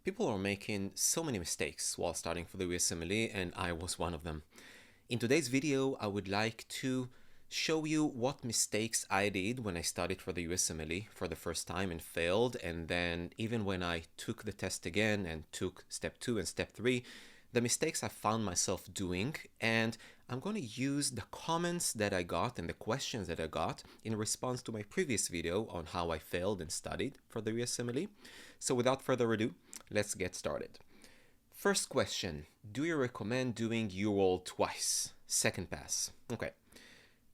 People are making so many mistakes while studying for the USMLE, and I was one of them. In today's video, I would like to show you what mistakes I did when I studied for the USMLE for the first time and failed, and then even when I took the test again and took step 2 and step 3, the mistakes I found myself doing, and I'm going to use the comments that I got and the questions that I got in response to my previous video on how I failed and studied for the USMLE. So without further ado, let's get started. First question, do you recommend doing UWorld twice? Second pass. Okay,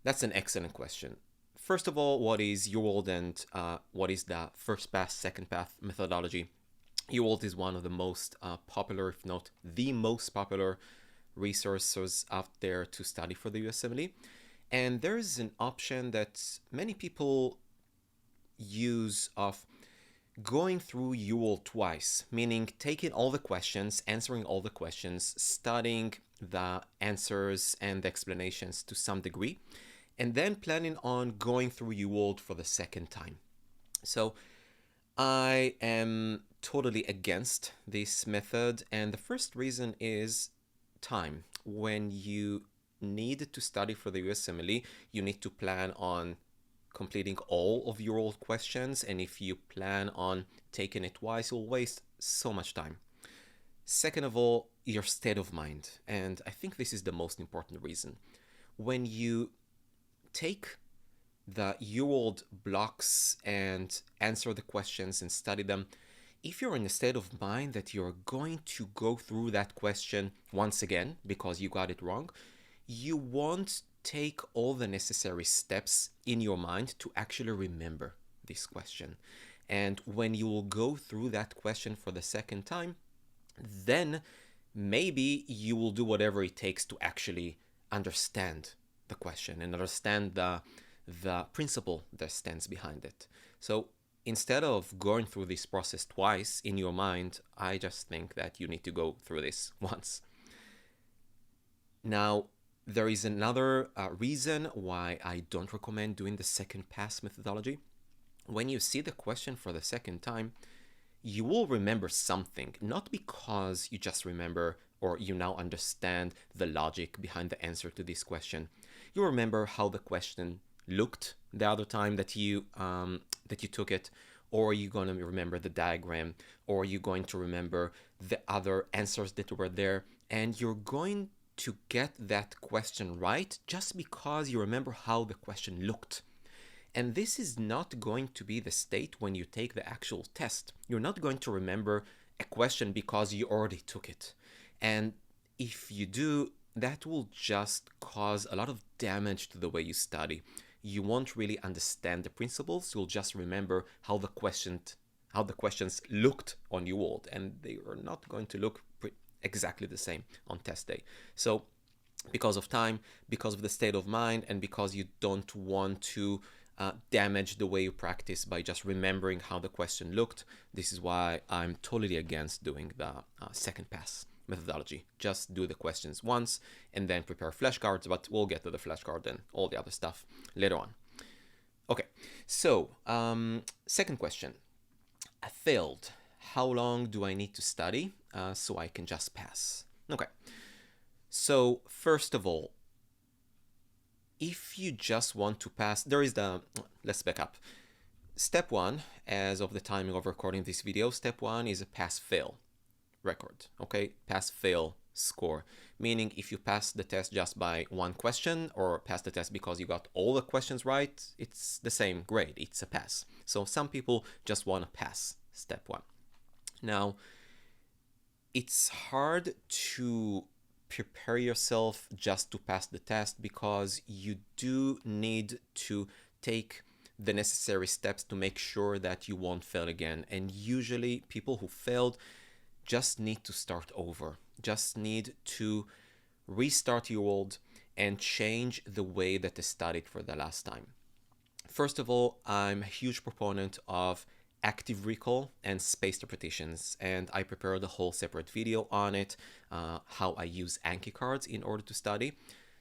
that's an excellent question. First of all, what is UWorld and what is the first pass, second pass methodology? UWorld is one of the most popular, if not the most popular resources out there to study for the USMLE. And there's an option that many people use of going through UWorld twice, meaning taking all the questions, answering all the questions, studying the answers and the explanations to some degree, and then planning on going through UWorld for the second time. So I am totally against this method, and the first reason is time. When you need to study for the USMLE, you need to plan on completing all of your old questions, and if you plan on taking it twice, you'll waste so much time. Second of all, your state of mind, and I think this is the most important reason. When you take the UWorld blocks and answer the questions and study them, if you're in a state of mind that you're going to go through that question once again because you got it wrong, you won't take all the necessary steps in your mind to actually remember this question. And when you will go through that question for the second time, then maybe you will do whatever it takes to actually understand the question and understand the principle that stands behind it. So instead of going through this process twice in your mind, I just think that you need to go through this once. Now, there is another reason why I don't recommend doing the second pass methodology. When you see the question for the second time, you will remember something, not because you just remember or you now understand the logic behind the answer to this question. You remember how the question looked the other time that you took it, or you're going to remember the diagram, or you're going to remember the other answers that were there, and you're going to get that question right just because you remember how the question looked. And this is not going to be the state when you take the actual test. You're not going to remember a question because you already took it. And if you do, that will just cause a lot of damage to the way you study. You won't really understand the principles. You'll just remember how the questions looked on UWorld, and they are not going to look exactly the same on test day. So because of time, because of the state of mind, and because you don't want to damage the way you practice by just remembering how the question looked, this is why I'm totally against doing the second pass methodology. Just do the questions once and then prepare flashcards, but we'll get to the flashcard and all the other stuff later on. Okay, so second question. I failed. How long do I need to study so I can just pass? Okay, so first of all, if you just want to pass, let's back up. Step 1, as of the timing of recording this video, step 1 is a pass-fail record, okay? Pass-fail score, meaning if you pass the test just by one question or pass the test because you got all the questions right, it's the same grade, it's a pass. So some people just want to pass step 1. Now, it's hard to prepare yourself just to pass the test because you do need to take the necessary steps to make sure that you won't fail again. And usually people who failed just need to start over, just need to restart UWorld and change the way that they studied for the last time. First of all, I'm a huge proponent of active recall and spaced repetitions, and I prepared a whole separate video on it, how I use Anki cards in order to study.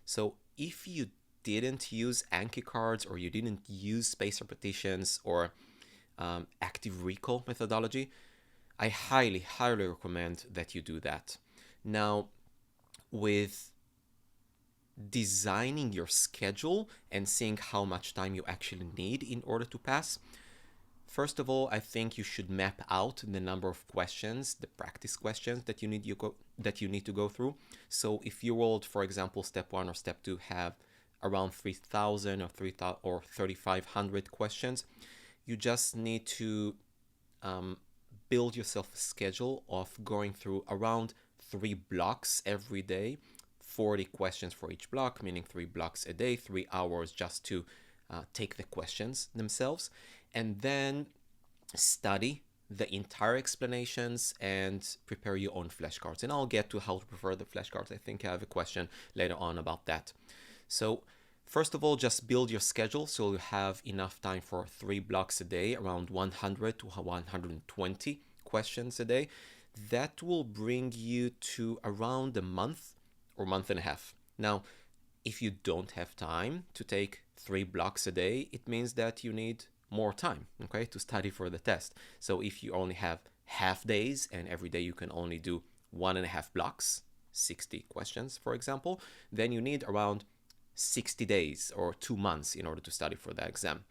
So if you didn't use Anki cards or you didn't use spaced repetitions or active recall methodology, I highly, highly recommend that you do that. Now, with designing your schedule and seeing how much time you actually need in order to pass, first of all, I think you should map out the number of questions, the practice questions that you need to go through. So if your world, for example, step 1 or step 2 have around 3,000 or 3,000 or 3,500 questions, you just need to build yourself a schedule of going through around 3 blocks every day, 40 questions for each block, meaning 3 blocks a day, 3 hours just to take the questions themselves, and then study the entire explanations and prepare your own flashcards. And I'll get to how to prepare the flashcards. I think I have a question later on about that. So first of all, just build your schedule so you have enough time for 3 blocks a day, around 100 to 120 questions a day. That will bring you to around a month or month and a half. Now, if you don't have time to take 3 blocks a day, it means that you need more time, okay, to study for the test. So if you only have half days and every day you can only do 1.5 blocks, 60 questions, for example, then you need around 60 days or 2 months in order to study for the exam.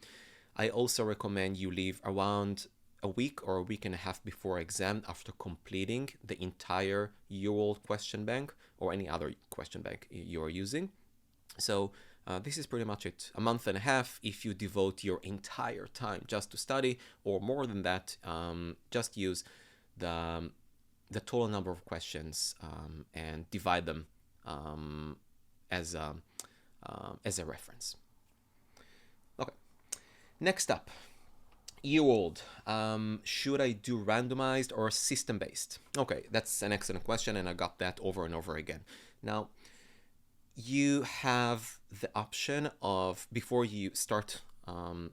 I also recommend you leave around a week or a week and a half before exam after completing the entire UWorld question bank or any other question bank you're using. So this is pretty much it. A month and a half if you devote your entire time just to study, or more than that, just use the total number of questions and divide them as a reference. Okay, next up, UWorld. Should I do randomized or system-based? Okay, that's an excellent question, and I got that over and over again. Now, you have the option of, before you start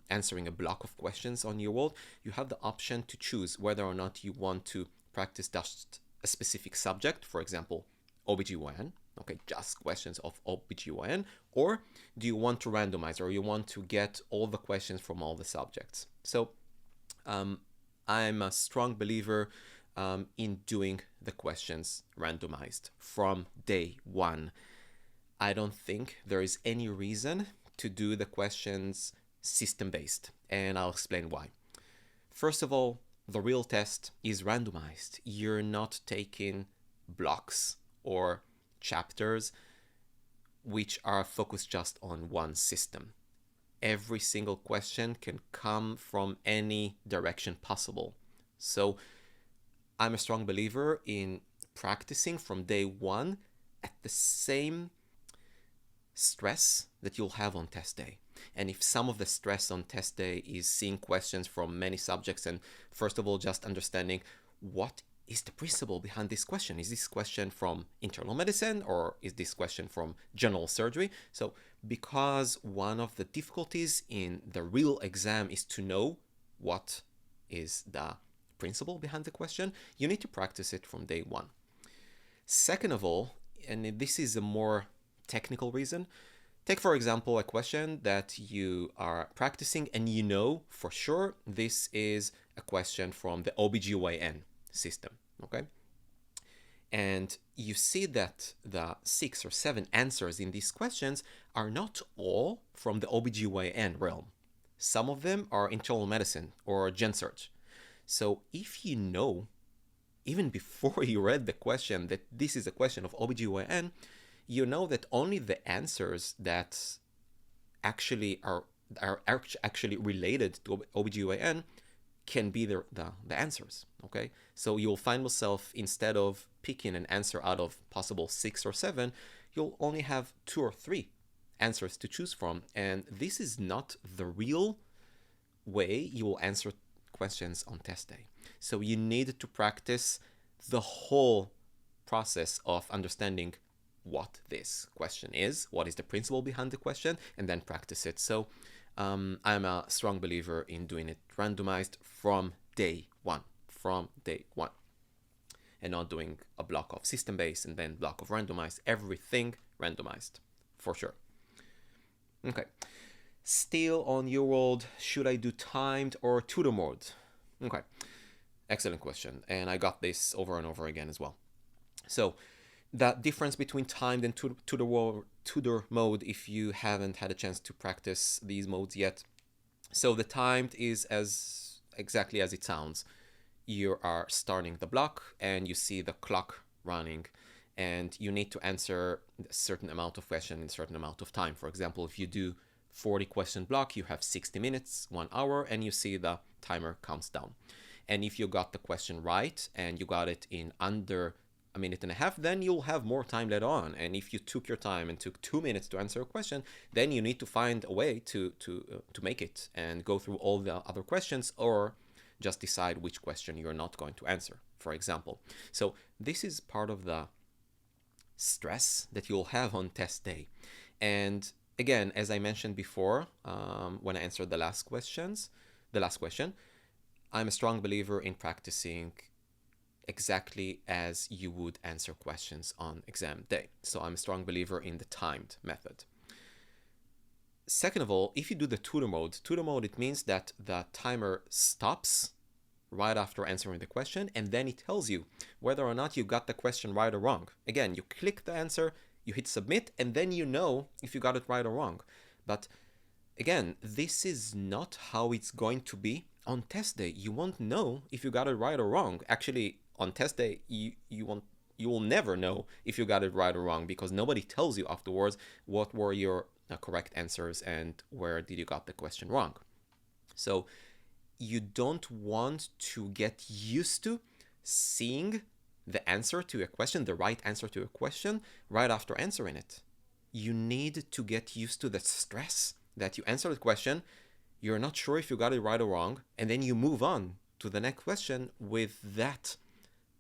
answering a block of questions on UWorld, you have the option to choose whether or not you want to practice just a specific subject, for example, OBGYN, okay, just questions of OBGYN, or do you want to randomize, or you want to get all the questions from all the subjects? So I'm a strong believer in doing the questions randomized from day 1. I don't think there is any reason to do the questions system-based, and I'll explain why. First of all, the real test is randomized. You're not taking blocks or chapters which are focused just on one system. Every single question can come from any direction possible. So I'm a strong believer in practicing from day 1 at the same stress that you'll have on test day. And if some of the stress on test day is seeing questions from many subjects and first of all just understanding what is the principle behind this question. Is this question from internal medicine or is this question from general surgery? So because one of the difficulties in the real exam is to know what is the principle behind the question, you need to practice it from day 1. Second of all, and this is a more technical reason, take for example a question that you are practicing and you know for sure this is a question from the OBGYN system, okay? And you see that the 6 or 7 answers in these questions are not all from the OBGYN realm. Some of them are internal medicine or gen surg. So if you know, even before you read the question, that this is a question of OBGYN, you know that only the answers that actually are actually related to OBGYN can be the answers, okay? So you'll find yourself, instead of picking an answer out of possible 6 or 7, you'll only have 2 or 3 answers to choose from. And this is not the real way you will answer questions on test day. So you need to practice the whole process of understanding what this question is, what is the principle behind the question, and then practice it. So I'm a strong believer in doing it randomized from day 1, and not doing a block of system-based and then block of randomized. Everything randomized, for sure. Okay. Still on UWorld, should I do timed or tutor mode? Okay. Excellent question. And I got this over and over again as well. So, the difference between timed and tutor mode, if you haven't had a chance to practice these modes yet. So, the timed is as exactly as it sounds. You are starting the block and you see the clock running, and you need to answer a certain amount of question in a certain amount of time. For example, if you do 40 question block, you have 60 minutes, 1 hour, and you see the timer counts down. And if you got the question right and you got it in under a minute and a half, then you'll have more time later on. And if you took your time and took 2 minutes to answer a question, then you need to find a way to make it and go through all the other questions, or just decide which question you're not going to answer, for example. So this is part of the stress that you'll have on test day. And again, as I mentioned before, when I answered the last question, I'm a strong believer in practicing exactly as you would answer questions on exam day. So I'm a strong believer in the timed method. Second of all, if you do the tutor mode, it means that the timer stops right after answering the question, and then it tells you whether or not you got the question right or wrong. Again, you click the answer, you hit submit, and then you know if you got it right or wrong. But again, this is not how it's going to be on test day. You won't know if you got it right or wrong. Actually, on test day, you will never know if you got it right or wrong, because nobody tells you afterwards what were your correct answers and where did you got the question wrong. So you don't want to get used to seeing the answer to a question, the right answer to a question, right after answering it. You need to get used to the stress that you answer the question, you're not sure if you got it right or wrong, and then you move on to the next question with that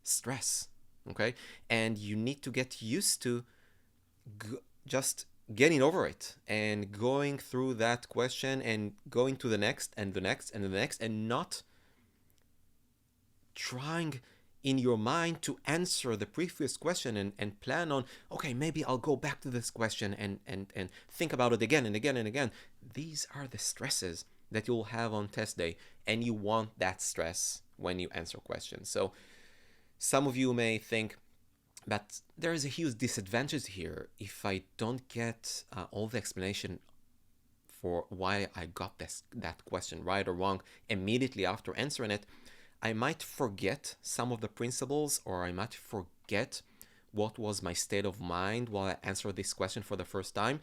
stress, okay? And you need to get used to just getting over it and going through that question and going to the next and the next and the next, and not trying in your mind to answer the previous question and plan on, okay, maybe I'll go back to this question and think about it again and again and again. These are the stresses that you'll have on test day, and you want that stress when you answer questions. So some of you may think, but there is a huge disadvantage here. If I don't get all the explanation for why I got that question right or wrong immediately after answering it, I might forget some of the principles, or I might forget what was my state of mind while I answered this question for the first time.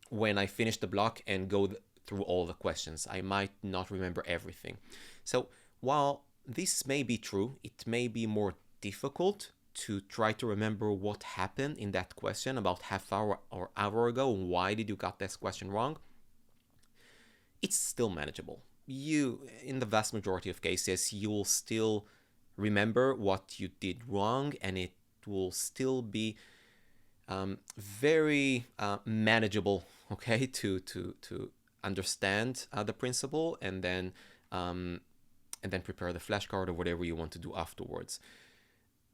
When I finish the block and go through all the questions, I might not remember everything. So while this may be true, it may be more difficult to try to remember what happened in that question about half hour or hour ago. Why did you got this question wrong? It's still manageable. You, in the vast majority of cases, you will still remember what you did wrong, and it will still be very manageable, okay, to understand the principle, and then prepare the flashcard or whatever you want to do afterwards.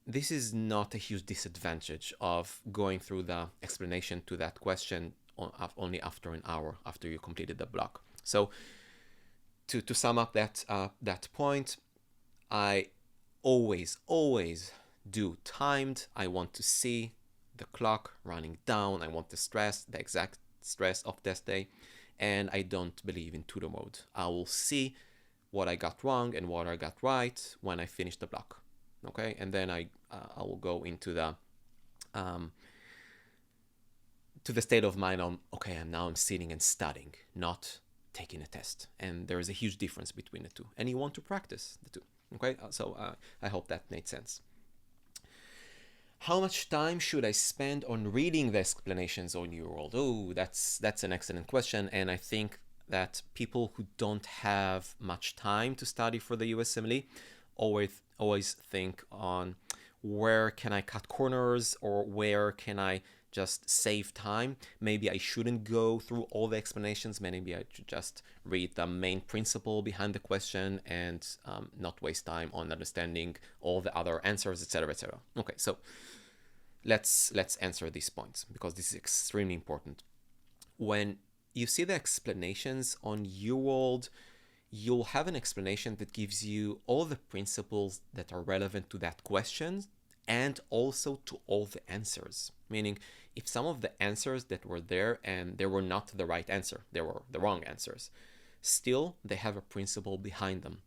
This is not a huge disadvantage of going through the explanation to that question only after an hour after you completed the block. So to sum up that point, I always do timed. I want to see the clock running down. I want the exact stress of test day, and I don't believe in tutor mode. I will see what I got wrong and what I got right when I finish the block. Okay, and then I will go into the state of mind on, okay, and now I'm sitting and studying, not taking a test. And there is a huge difference between the two, and you want to practice the two. Okay, so I hope that made sense. How much time should I spend on reading the explanations on UWorld? Oh, that's an excellent question, and I think that people who don't have much time to study for the USMLE always think on, where can I cut corners, or where can I just save time? Maybe I shouldn't go through all the explanations. Maybe I should just read the main principle behind the question and not waste time on understanding all the other answers, etc., etc. Okay, so let's answer these points, because this is extremely important. When you see the explanations on UWorld, you'll have an explanation that gives you all the principles that are relevant to that question and also to all the answers. Meaning, if some of the answers that were there and they were not the right answer, they were the wrong answers, still they have a principle behind them.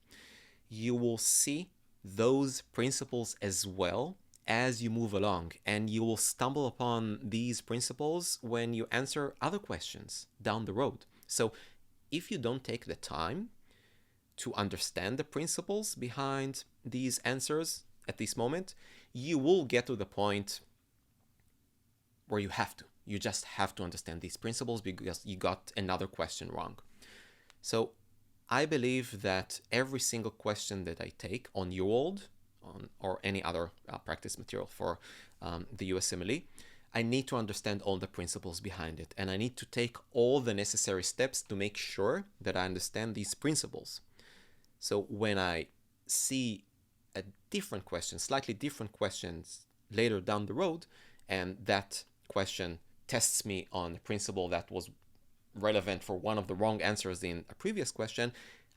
You will see those principles as well as you move along, and you will stumble upon these principles when you answer other questions down the road. So if you don't take the time to understand the principles behind these answers at this moment, you will get to the point where you have to. You just have to understand these principles because you got another question wrong. So I believe that every single question that I take on UWorld or any other practice material for the USMLE, I need to understand all the principles behind it, and I need to take all the necessary steps to make sure that I understand these principles. So when I see a different question, slightly different questions later down the road, and that question tests me on a principle that was relevant for one of the wrong answers in a previous question,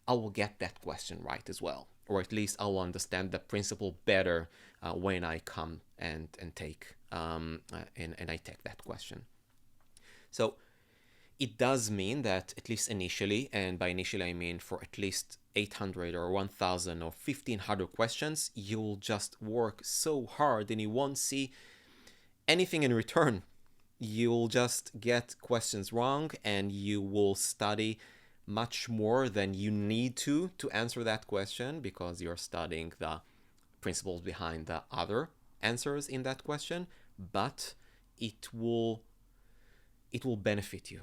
I will get that question right as well. Or at least I will understand the principle better when I come and take and I take that question. So it does mean that at least initially, and by initially I mean for at least 800 or 1000 or 1500 questions, you'll just work so hard and you won't see anything in return. You'll just get questions wrong and you will study much more than you need to answer that question because you're studying the principles behind the other answers in that question, but it will benefit you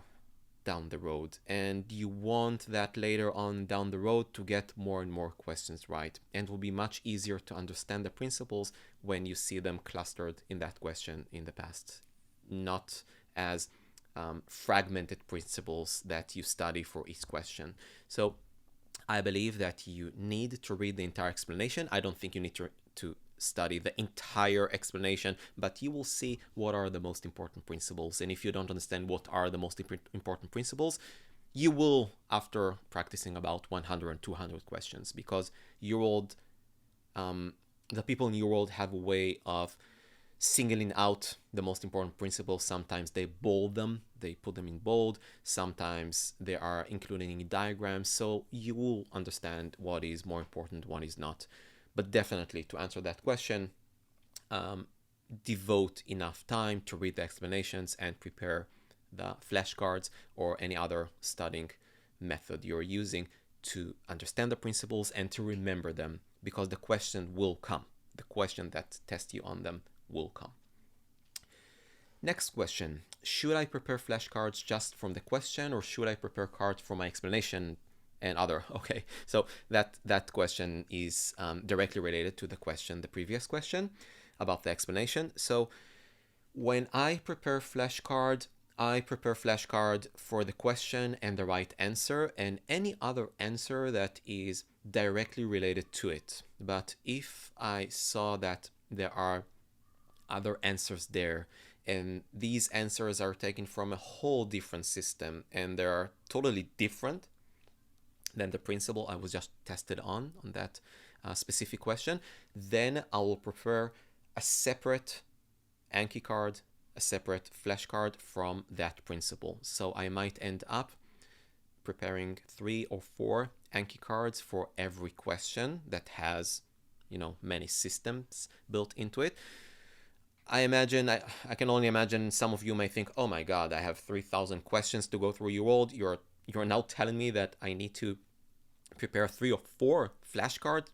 down the road, and you want that later on down the road to get more and more questions right, and it will be much easier to understand the principles when you see them clustered in that question in the past, not as fragmented principles that you study for each question. So I believe that you need to read the entire explanation. I don't think you need to study the entire explanation, but you will see what are the most important principles. And if you don't understand what are the most important principles, you will, after practicing about 100 and 200 questions, because UWorld, the people in UWorld have a way of singling out the most important principles. Sometimes they bold them, they put them in bold. Sometimes they are included in diagrams. So you will understand what is more important, what is not. But definitely, to answer that question, devote enough time to read the explanations and prepare the flashcards or any other studying method you're using to understand the principles and to remember them, because the question will come. The question that tests you on them will come. Next question. Should I prepare flashcards just from the question, or should I prepare cards for my explanation and other? Okay, so that question is directly related to the previous question about the explanation. So when I prepare flashcard, I prepare flashcard for the question and the right answer and any other answer that is directly related to it. But if I saw that there are other answers there and these answers are taken from a whole different system and they are totally different than the principle I was just tested on that specific question, then I will prepare a separate Anki card, a separate flashcard from that principle. So I might end up preparing 3 or 4 Anki cards for every question that has, many systems built into it. I can only imagine some of you may think, oh my God, I have 3,000 questions to go through UWorld. You're now telling me that I need to prepare 3 or 4 flashcards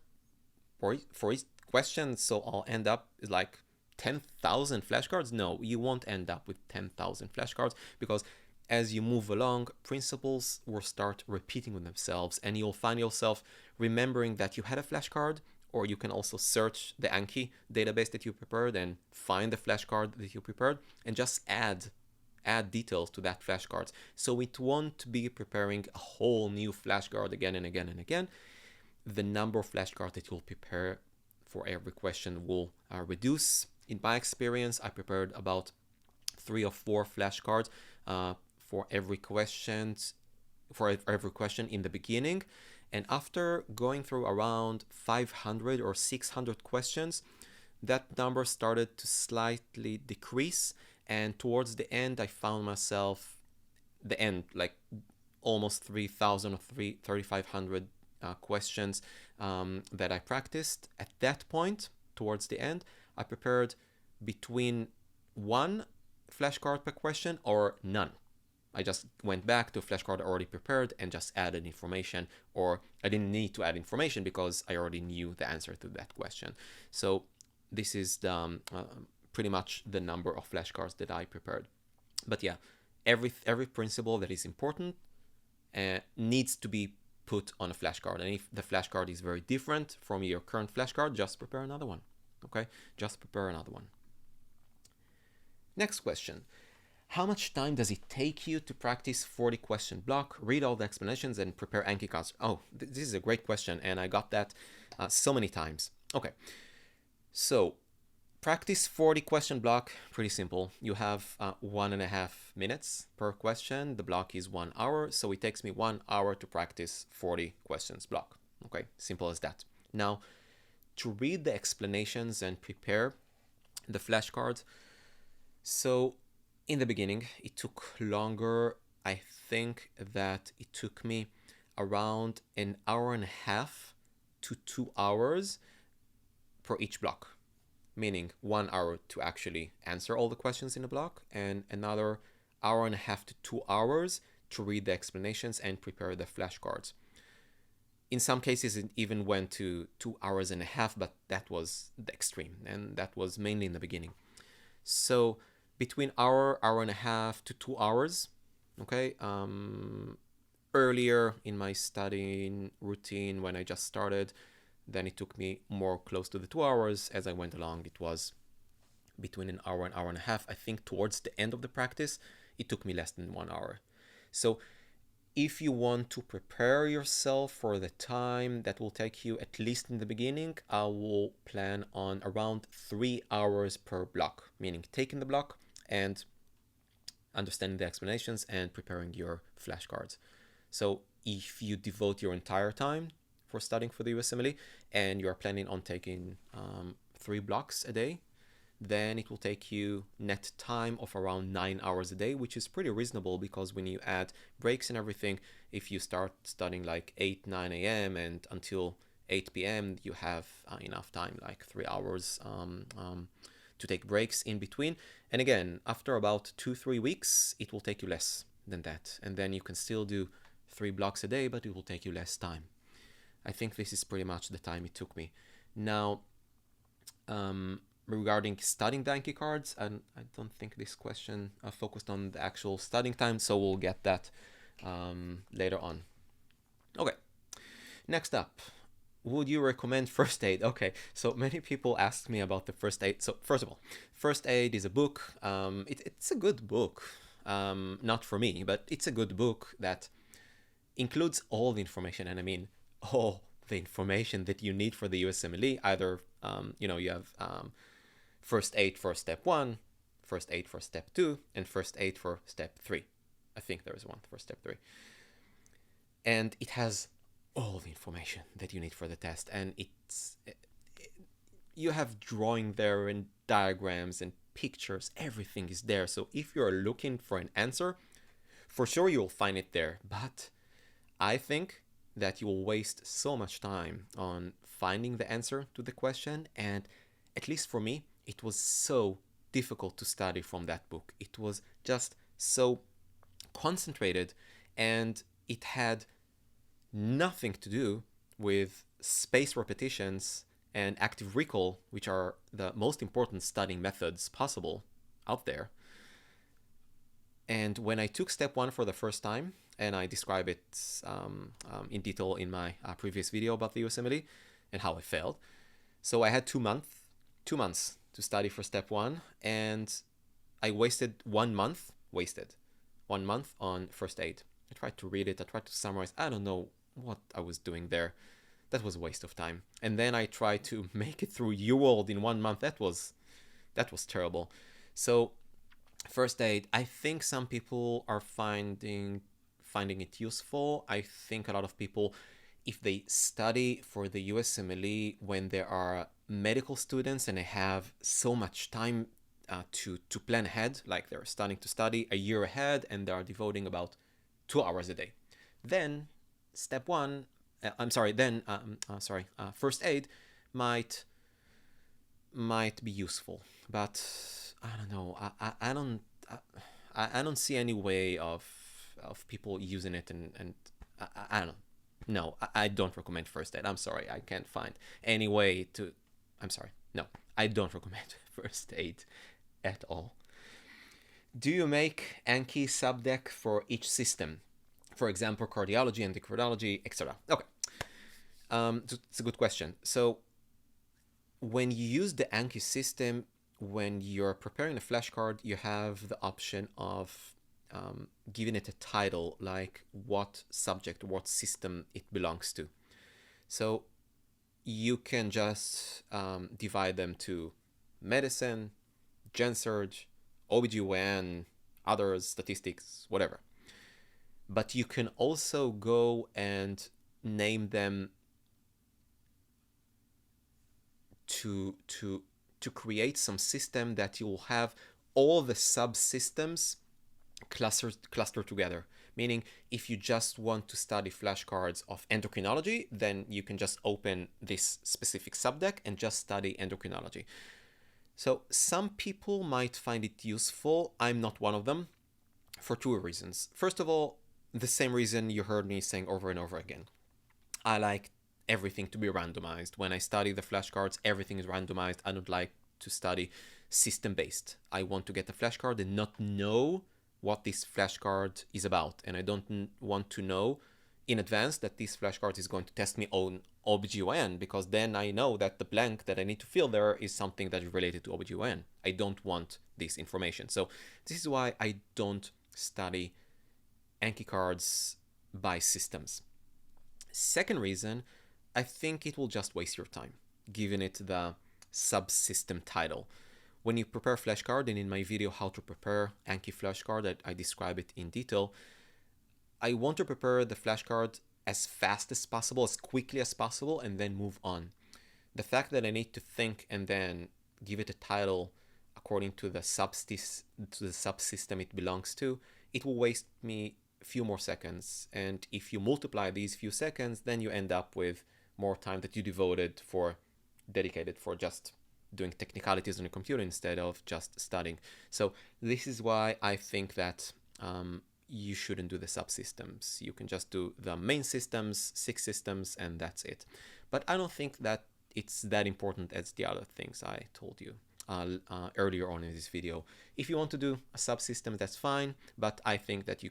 for each question, so I'll end up with like 10,000 flashcards? No, you won't end up with 10,000 flashcards, because as you move along, principles will start repeating themselves and you'll find yourself remembering that you had a flashcard, or you can also search the Anki database that you prepared and find the flashcard that you prepared and just add details to that flashcard. So it won't be preparing a whole new flashcard again and again and again. The number of flashcards that you'll prepare for every question will reduce. In my experience, I prepared about 3 or 4 flashcards for every question in the beginning, And after going through around 500 or 600 questions, that number started to slightly decrease. And towards the end, I found myself, the end, like almost 3,000 or 3,500 questions that I practiced. At that point, towards the end, I prepared between one flashcard per question or none. I just went back to a flashcard already prepared and just added information, or I didn't need to add information because I already knew the answer to that question. So this is the, pretty much the number of flashcards that I prepared. But yeah, every principle that is important needs to be put on a flashcard. And if the flashcard is very different from your current flashcard, just prepare another one. Okay, just prepare another one. Next question. How much time does it take you to practice 40 question block, read all the explanations, and prepare Anki cards? Oh, this is a great question, and I got that so many times. Okay, so practice 40 question block, pretty simple. You have 1.5 minutes per question. The block is 1 hour, so it takes me 1 hour to practice 40 questions block. Okay, simple as that. Now, to read the explanations and prepare the flashcards, so in the beginning, it took longer. I think that it took me around 1.5 to 2 hours per each block, meaning 1 hour to actually answer all the questions in the block and another 1.5 to 2 hours to read the explanations and prepare the flashcards. In some cases, it even went to 2.5 hours, but that was the extreme, and that was mainly in the beginning. So between hour and a half to 2 hours, okay? Earlier in my studying routine, when I just started, then it took me more close to the 2 hours. As I went along, it was between an hour and a half. I think towards the end of the practice, it took me less than 1 hour. So if you want to prepare yourself for the time that will take you, at least in the beginning, I will plan on around 3 hours per block, meaning taking the block and understanding the explanations and preparing your flashcards. So if you devote your entire time for studying for the USMLE and you are planning on taking 3 blocks a day, then it will take you net time of around 9 hours a day, which is pretty reasonable because when you add breaks and everything, if you start studying like 8, 9 a.m. and until 8 p.m., you have enough time, like 3 hours to take breaks in between. And again, after about 2-3 weeks, it will take you less than that. And then you can still do 3 blocks a day, but it will take you less time. I think this is pretty much the time it took me. Now, regarding studying the Anki cards, and I don't think this question focused on the actual studying time, so we'll get that later on. Okay, next up, would you recommend First Aid? Okay, so many people ask me about the First Aid. So first of all, First Aid is a book. It's a good book. Not for me, but it's a good book that includes all the information, and I mean all the information that you need for the USMLE. Either you have First Aid for step 1, First Aid for step 2, and First Aid for step 3. I think there is one for step 3. And it has all the information that you need for the test, and you have drawing there and diagrams and pictures. Everything is there. So if you're looking for an answer, for sure you'll find it there. But I think that you will waste so much time on finding the answer to the question, and at least for me, it was so difficult to study from that book. It was just so concentrated, and it had nothing to do with spaced repetitions and active recall, which are the most important studying methods possible out there. And when I took step 1 for the first time, and I describe it in detail in my previous video about the USMLE and how I failed. So I had 2 months to study for step 1, and I wasted 1 month, 1 month on First Aid. I tried to read it, I tried to summarize. I don't know what I was doing there. That was a waste of time. And then I tried to make it through UWorld in 1 month. That was terrible. So First Aid, I think some people are finding it useful. I think a lot of people, if they study for the USMLE when they are medical students and they have so much time to plan ahead, like they're starting to study a year ahead and they are devoting about 2 hours a day. Then, step one, first aid might be useful, but I don't know. I don't see any way of people using it, and I don't know. No, I don't recommend first aid. I'm sorry, I can't find any way to. I'm sorry. No, I don't recommend first aid at all. Do you make Anki subdeck for each system? For example, cardiology, endocrinology, etc. Okay, it's a good question. So when you use the Anki system, when you're preparing a flashcard, you have the option of giving it a title, like what subject, what system it belongs to. So you can just divide them to medicine, gen surg, OBGYN, others, statistics, whatever. But you can also go and name them to create some system that you will have all the subsystems clustered together. Meaning, if you just want to study flashcards of endocrinology, then you can just open this specific subdeck and just study endocrinology. So some people might find it useful. I'm not one of them, for two reasons. First of all, the same reason you heard me saying over and over again. I like everything to be randomized. When I study the flashcards, everything is randomized. I don't like to study system-based. I want to get a flashcard and not know what this flashcard is about. And I don't want to know in advance that this flashcard is going to test me on OBGYN, because then I know that the blank that I need to fill there is something that is related to OBGYN. I don't want this information. So this is why I don't study Anki cards by systems. Second reason, I think it will just waste your time, giving it the subsystem title. When you prepare flashcard, and in my video how to prepare Anki flashcard, I describe it in detail. I want to prepare the flashcard as fast as possible, as quickly as possible, and then move on. The fact that I need to think and then give it a title according to the subsystem it belongs to, it will waste me a few more seconds. And if you multiply these few seconds, then you end up with more time that you dedicated for just doing technicalities on a computer instead of just studying. So this is why I think that you shouldn't do the subsystems. You can just do the main systems, 6 systems, and that's it. But I don't think that it's that important as the other things I told you earlier on in this video. If you want to do a subsystem, that's fine, but I think that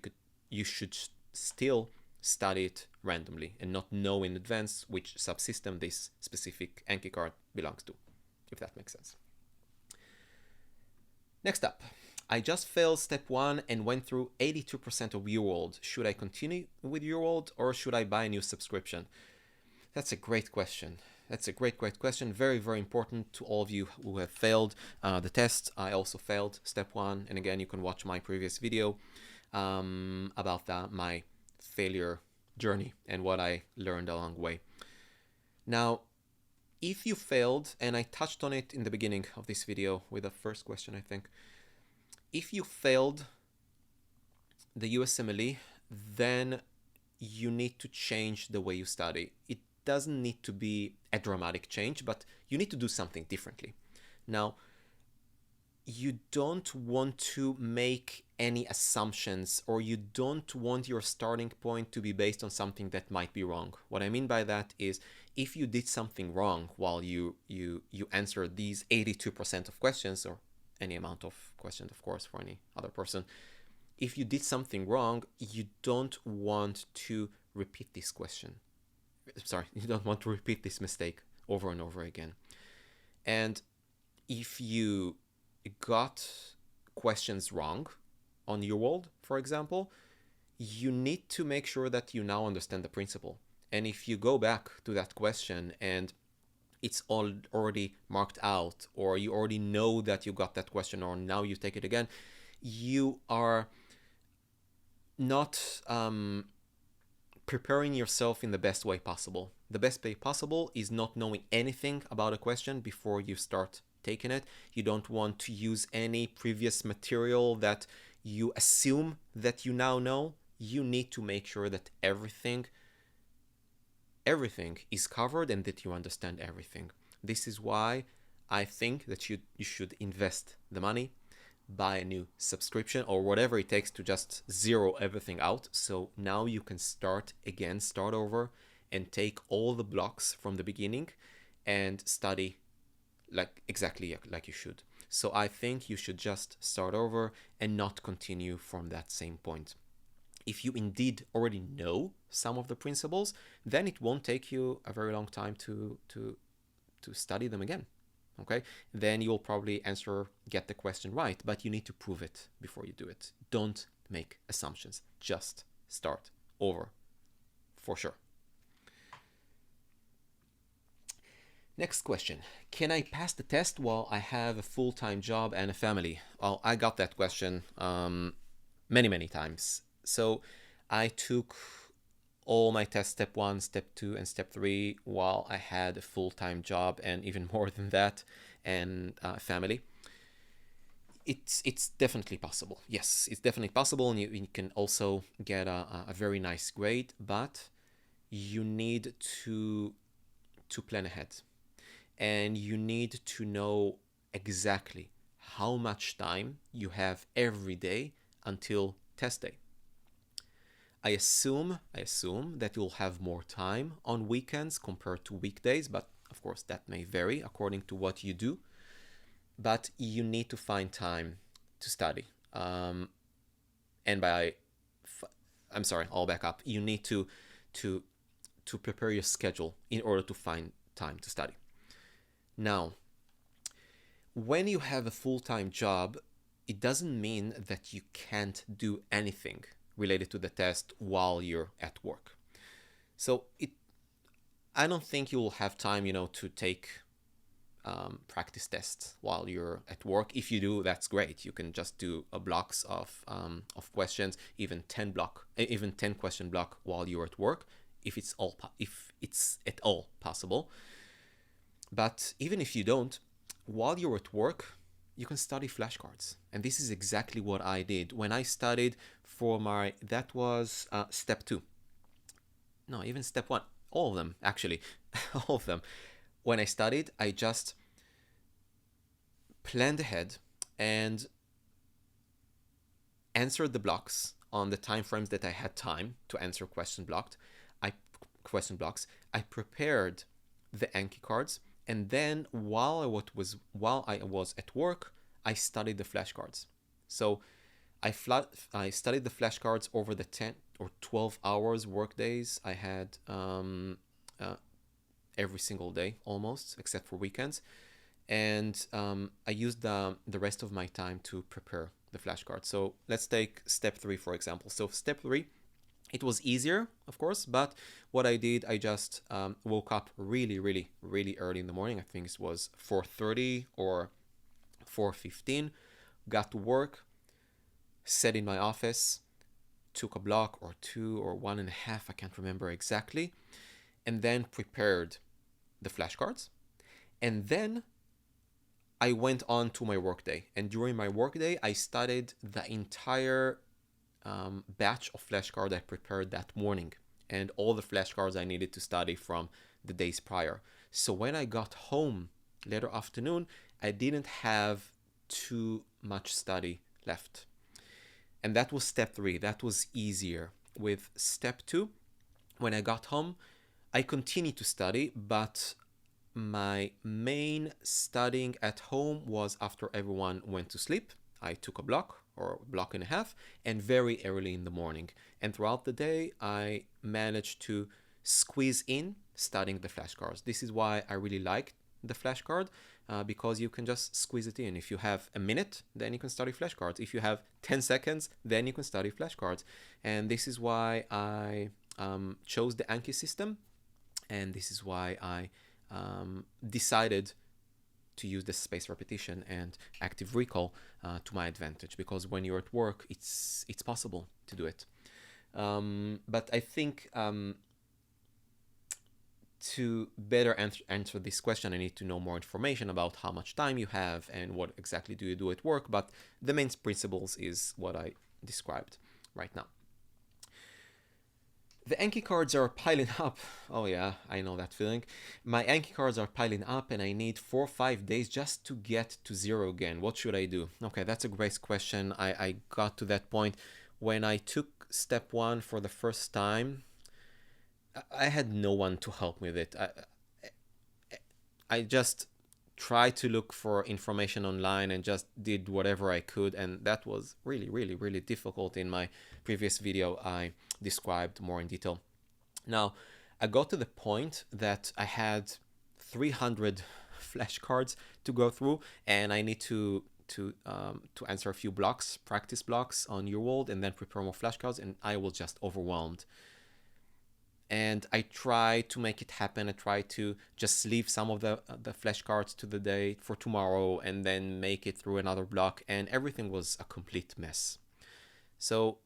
you should still study it randomly and not know in advance which subsystem this specific Anki card belongs to, if that makes sense. Next up, I just failed step 1 and went through 82% of UWorld. Should I continue with UWorld or should I buy a new subscription? That's a great question. That's a great question. Very, very important to all of you who have failed the test. I also failed step 1. And again, you can watch my previous video about my failure journey and what I learned along the way. Now, if you failed, and I touched on it in the beginning of this video with the first question, I think, if you failed the USMLE, then you need to change the way you study. It doesn't need to be a dramatic change, but you need to do something differently. Now, you don't want to make any assumptions, or you don't want your starting point to be based on something that might be wrong. What I mean by that is, if you did something wrong while you answered these 82% of questions, or any amount of questions, of course, for any other person, if you did something wrong, you don't want to repeat this question. Sorry, you don't want to repeat this mistake over and over again. And if you got questions wrong on UWorld, for example, you need to make sure that you now understand the principle. And if you go back to that question and it's already marked out, or you already know that you got that question, or now you take it again, you are not preparing yourself in the best way possible. The best way possible is not knowing anything about a question before you start taking it. You don't want to use any previous material that you assume that you now know. You need to make sure that everything is covered and that you understand everything. This is why I think that you should invest the money, buy a new subscription or whatever it takes to just zero everything out. So now you can start over and take all the blocks from the beginning and study exactly like you should. So I think you should just start over and not continue from that same point. If you indeed already know some of the principles, then it won't take you a very long time to study them again. Okay, then you'll probably get the question right, but you need to prove it before you do it. Don't make assumptions. Just start over, for sure. Next question. Can I pass the test while I have a full-time job and a family? Well, I got that question many times. So I took all my tests, step 1, step 2, and step 3, while I had a full-time job and even more than that, and family. It's definitely possible. Yes, it's definitely possible, and you can also get a very nice grade, but you need to plan ahead, and you need to know exactly how much time you have every day until test day. I assume that you'll have more time on weekends compared to weekdays, but of course that may vary according to what you do. But you need to find time to study. And I'm sorry, I'll back up. You need to prepare your schedule in order to find time to study. Now, when you have a full-time job, it doesn't mean that you can't do anything related to the test while you're at work. So I don't think you'll have time, to take practice tests while you're at work. If you do, that's great. You can just do a blocks of questions, even 10 question block while you're at work, if it's at all possible. But even if you don't, while you're at work, you can study flashcards. And this is exactly what I did when I studied for that was step 2. No, even step 1. All of them, actually. All of them. When I studied, I just planned ahead and answered the blocks on the time frames that I had time to answer question blocks. I prepared the Anki cards, and then while I was at work, I studied the flashcards. So I studied the flashcards over the 10 or 12 hours work days I had every single day, almost, except for weekends. And I used the rest of my time to prepare the flashcards. So let's take step 3, for example. So step 3, it was easier, of course, but what I did, I just woke up really early in the morning. I think it was 4:30 or 4:15, got to work, sat in my office, took a block or 2 or 1.5, I can't remember exactly, and then prepared the flashcards. And then I went on to my workday. And during my workday, I studied the entire batch of flashcards I prepared that morning and all the flashcards I needed to study from the days prior. So when I got home later afternoon, I didn't have too much study left. And that was step 3. That was easier. With step 2, when I got home, I continued to study, but my main studying at home was after everyone went to sleep. I took a block or a block and a half, and very early in the morning. And throughout the day, I managed to squeeze in studying the flashcards. This is why I really like the flashcard, because you can just squeeze it in. If you have a minute, then you can study flashcards. If you have 10 seconds, then you can study flashcards. And this is why I chose the Anki system, and this is why I decided to use the spaced repetition and active recall to my advantage, because when you're at work, it's possible to do it. But I think to better answer this question, I need to know more information about how much time you have and what exactly do you do at work. But the main principles is what I described right now. The Anki cards are piling up. Oh yeah, I know that feeling. My Anki cards are piling up and I need 4 or 5 days just to get to zero again. What should I do? Okay, that's a great question. I got to that point when I took step one for the first time. I had no one to help me with it. I just tried to look for information online and just did whatever I could, and that was really, really, really difficult. In my previous video, I described more in detail. Now, I got to the point that I had 300 flashcards to go through, and I need to answer a few blocks, practice blocks on your world, and then prepare more flashcards, and I was just overwhelmed. And I try to make it happen. I try to just leave some of the flashcards to the day for tomorrow and then make it through another block, and everything was a complete mess. So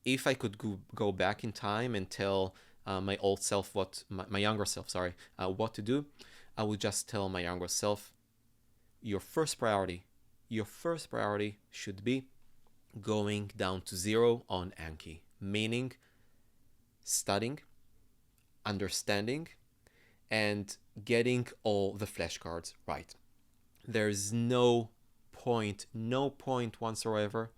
if I could go back in time and tell my old self my younger self, what to do, I would just tell my younger self, your first priority should be going down to zero on Anki, meaning studying, understanding, and getting all the flashcards right. There's no point whatsoever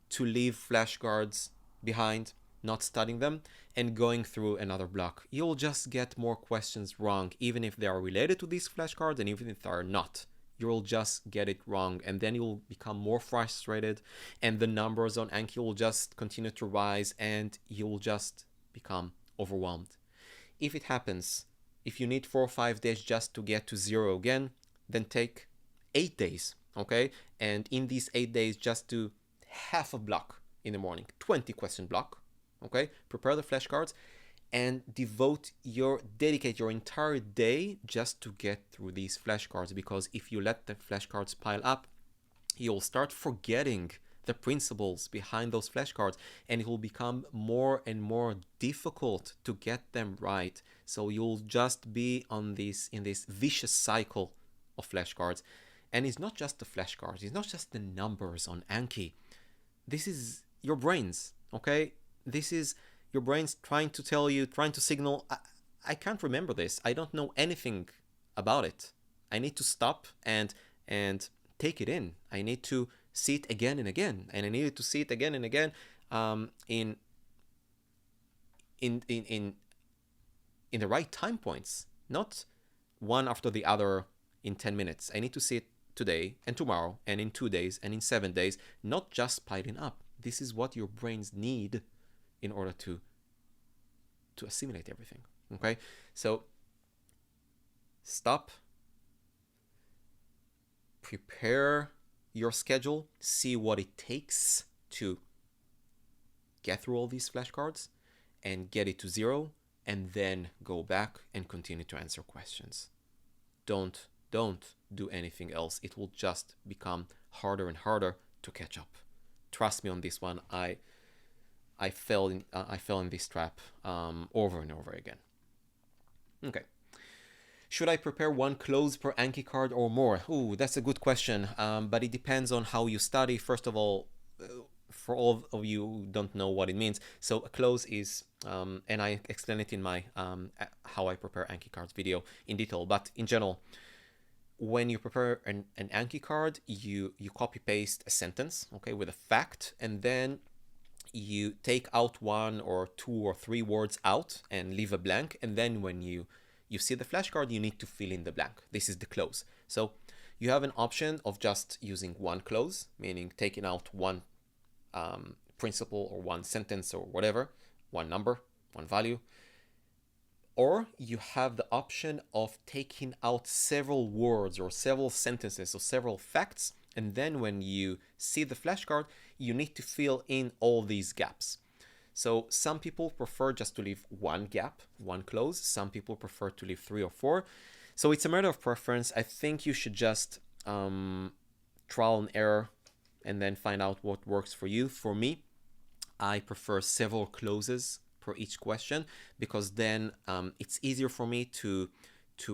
to leave flashcards behind, not studying them, and going through another block. You'll just get more questions wrong, even if they are related to these flashcards, and even if they are not. You'll just get it wrong, and then you'll become more frustrated, and the numbers on Anki will just continue to rise, and you'll just become overwhelmed. If it happens, if you need 4 or 5 days just to get to zero again, then take 8 days, okay? And in these 8 days, just do half a block in the morning, 20 question block, okay? Prepare the flashcards and dedicate your entire day just to get through these flashcards, because if you let the flashcards pile up, you'll start forgetting the principles behind those flashcards, and it will become more and more difficult to get them right. So you'll just be in this vicious cycle of flashcards. And it's not just the flashcards, it's not just the numbers on Anki. This is your brains, okay? This is your brains trying to signal, I can't remember this. I don't know anything about it. I need to stop and take it in. I need to see it again and again, and I needed to see it again and again in the right time points, not one after the other in 10 minutes. I need to see it today and tomorrow and in 2 days and in 7 days, not just piling up. This is what your brains need in order to assimilate everything, okay? So stop, prepare your schedule, see what it takes to get through all these flashcards and get it to zero, and then go back and continue to answer questions. Don't do anything else. It will just become harder and harder to catch up. Trust me on this one. I fell in this trap over and over again. Okay. Should I prepare one close per Anki card or more? Ooh, that's a good question, but it depends on how you study. First of all, for all of you who don't know what it means, so a close is, and I explain it in my how I prepare Anki cards video in detail, but in general, when you prepare an Anki card, you copy paste a sentence, okay, with a fact, and then you take out 1 or 2 or 3 words out and leave a blank, and then when you see the flashcard, you need to fill in the blank. This is the close. So you have an option of just using one close, meaning taking out one principle or one sentence or whatever, one number, one value. Or you have the option of taking out several words or several sentences or several facts, and then when you see the flashcard, you need to fill in all these gaps. So some people prefer just to leave one gap, one close. Some people prefer to leave 3 or 4. So it's a matter of preference. I think you should just trial and error and then find out what works for you. For me, I prefer several closes per each question because then it's easier for me to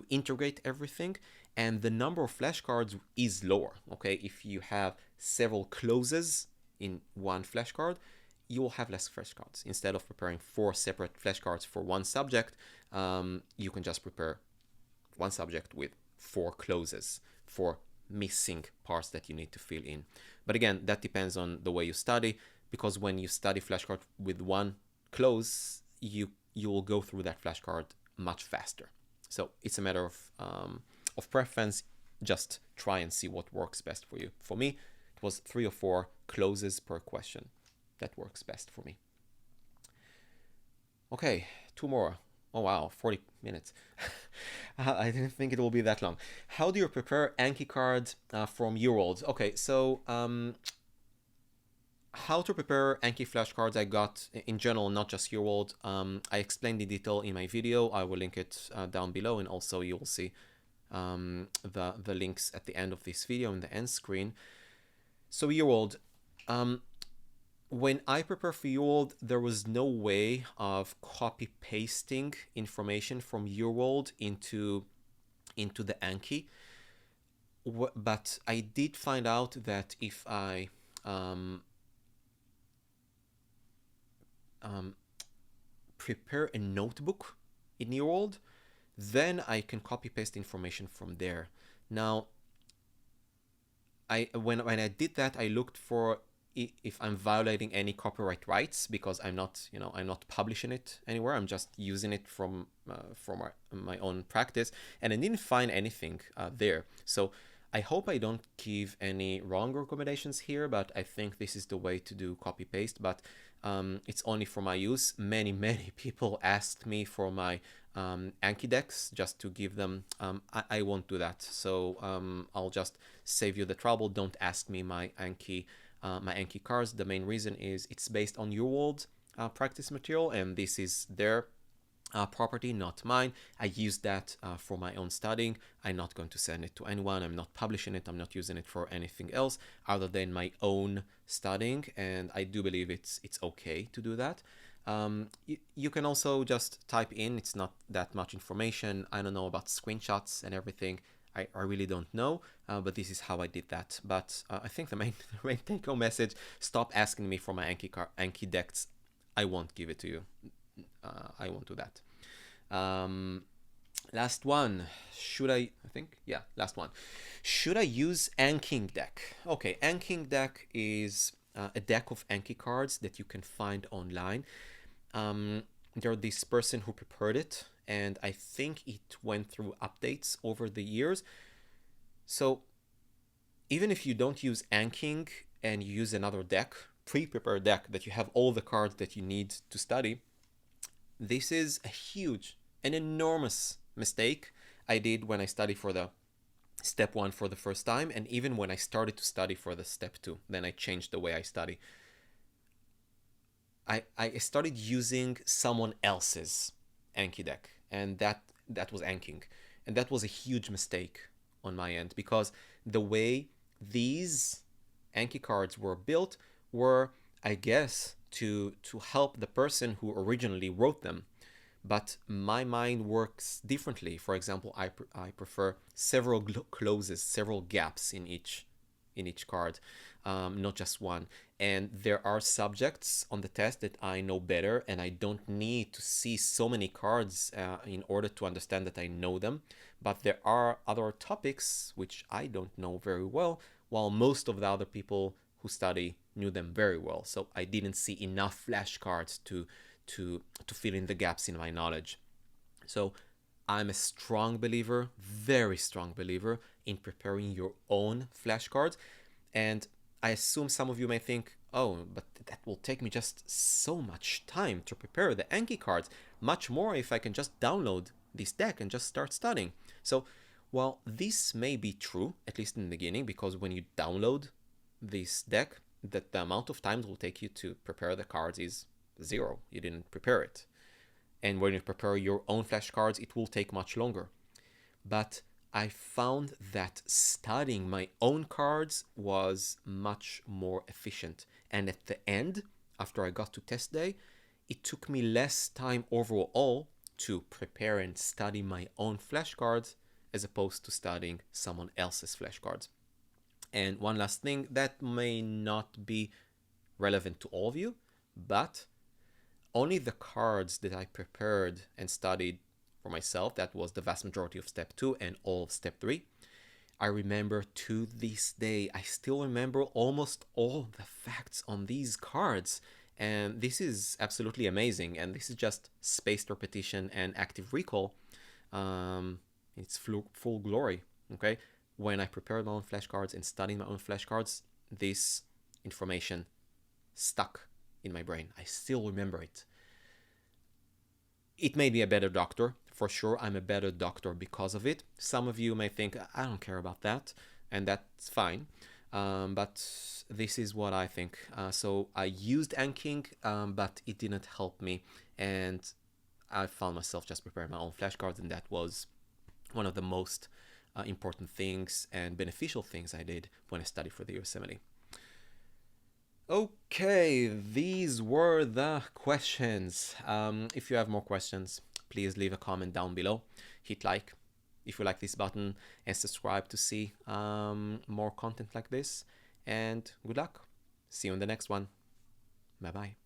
integrate everything, and the number of flashcards is lower. Okay, if you have several closes in one flashcard, you will have less flashcards. Instead of preparing 4 separate flashcards for one subject, you can just prepare one subject with 4 closes for missing parts that you need to fill in. But again, that depends on the way you study, because when you study flashcard with one close, you will go through that flashcard much faster. So it's a matter of preference. Just try and see what works best for you. For me, it was 3 or 4 closes per question. That works best for me. Okay, 2 more. Oh wow, 40 minutes. I didn't think it will be that long. How do you prepare Anki card from UWorld? Okay, so how to prepare Anki flashcards I got in general, not just UWorld. I explained in detail in my video. I will link it down below, and also you will see the links at the end of this video in the end screen. So UWorld, when I prepare for UWorld, there was no way of copy pasting information from UWorld into the Anki. But I did find out that if I prepare a notebook in UWorld, then I can copy paste information from there. Now, when I did that, I looked for if I'm violating any copyright rights, because I'm not publishing it anywhere. I'm just using it from my own practice, and I didn't find anything there. So I hope I don't give any wrong recommendations here, but I think this is the way to do copy paste. But it's only for my use. Many people asked me for my Anki decks just to give them. I won't do that. So I'll just save you the trouble. Don't ask me my Anki cards. The main reason is it's based on UWorld practice material, and this is their property, not mine. I use that for my own studying. I'm not going to send it to anyone. I'm not publishing it. I'm not using it for anything else other than my own studying, and I do believe it's okay to do that. You can also just type in. It's not that much information. I don't know about screenshots and everything. I really don't know, but this is how I did that. But I think the main take-home message: stop asking me for my Anki decks. I won't give it to you. I won't do that. Last one. Last one. Should I use Anking deck? Okay, Anking deck is a deck of Anki cards that you can find online. There's this person who prepared it, and I think it went through updates over the years. So even if you don't use Anking and you use another deck, pre-prepared deck that you have all the cards that you need to study, this is an enormous mistake I did when I studied for the step 1 for the first time, and even when I started to study for the step 2. Then I changed the way I study. I started using someone else's Anki deck, and that was Anking, and that was a huge mistake on my end, because the way these Anki cards were built were, I guess, to help the person who originally wrote them. But my mind works differently. For example, I prefer several closes, several gaps in each card, not just one. And there are subjects on the test that I know better, and I don't need to see so many cards in order to understand that I know them. But there are other topics which I don't know very well, while most of the other people who study knew them very well. So I didn't see enough flashcards to fill in the gaps in my knowledge. So I'm a strong believer, very strong believer, in preparing your own flashcards. And I assume some of you may think, oh, but that will take me just so much time to prepare the Anki cards, much more if I can just download this deck and just start studying. So while this may be true, at least in the beginning, because when you download this deck, that the amount of time it will take you to prepare the cards is 0. You didn't prepare it. And when you prepare your own flashcards, it will take much longer. But I found that studying my own cards was much more efficient. And at the end, after I got to test day, it took me less time overall to prepare and study my own flashcards as opposed to studying someone else's flashcards. And one last thing that may not be relevant to all of you, but only the cards that I prepared and studied for myself, that was the vast majority of step 2 and all of step 3, I remember to this day. I still remember almost all the facts on these cards. And this is absolutely amazing. And this is just spaced repetition and active recall. It's full glory. Okay. When I prepared my own flashcards and studied my own flashcards, this information stuck in my brain. I still remember it. It made me a better doctor. For sure, I'm a better doctor because of it. Some of you may think, I don't care about that, and that's fine. But this is what I think. So I used Anking, but it didn't help me. And I found myself just preparing my own flashcards, and that was one of the most important things and beneficial things I did when I studied for the USMLE. Okay, these were the questions. If you have more questions, please leave a comment down below. Hit like if you like this button and subscribe to see more content like this. And good luck. See you in the next one. Bye bye.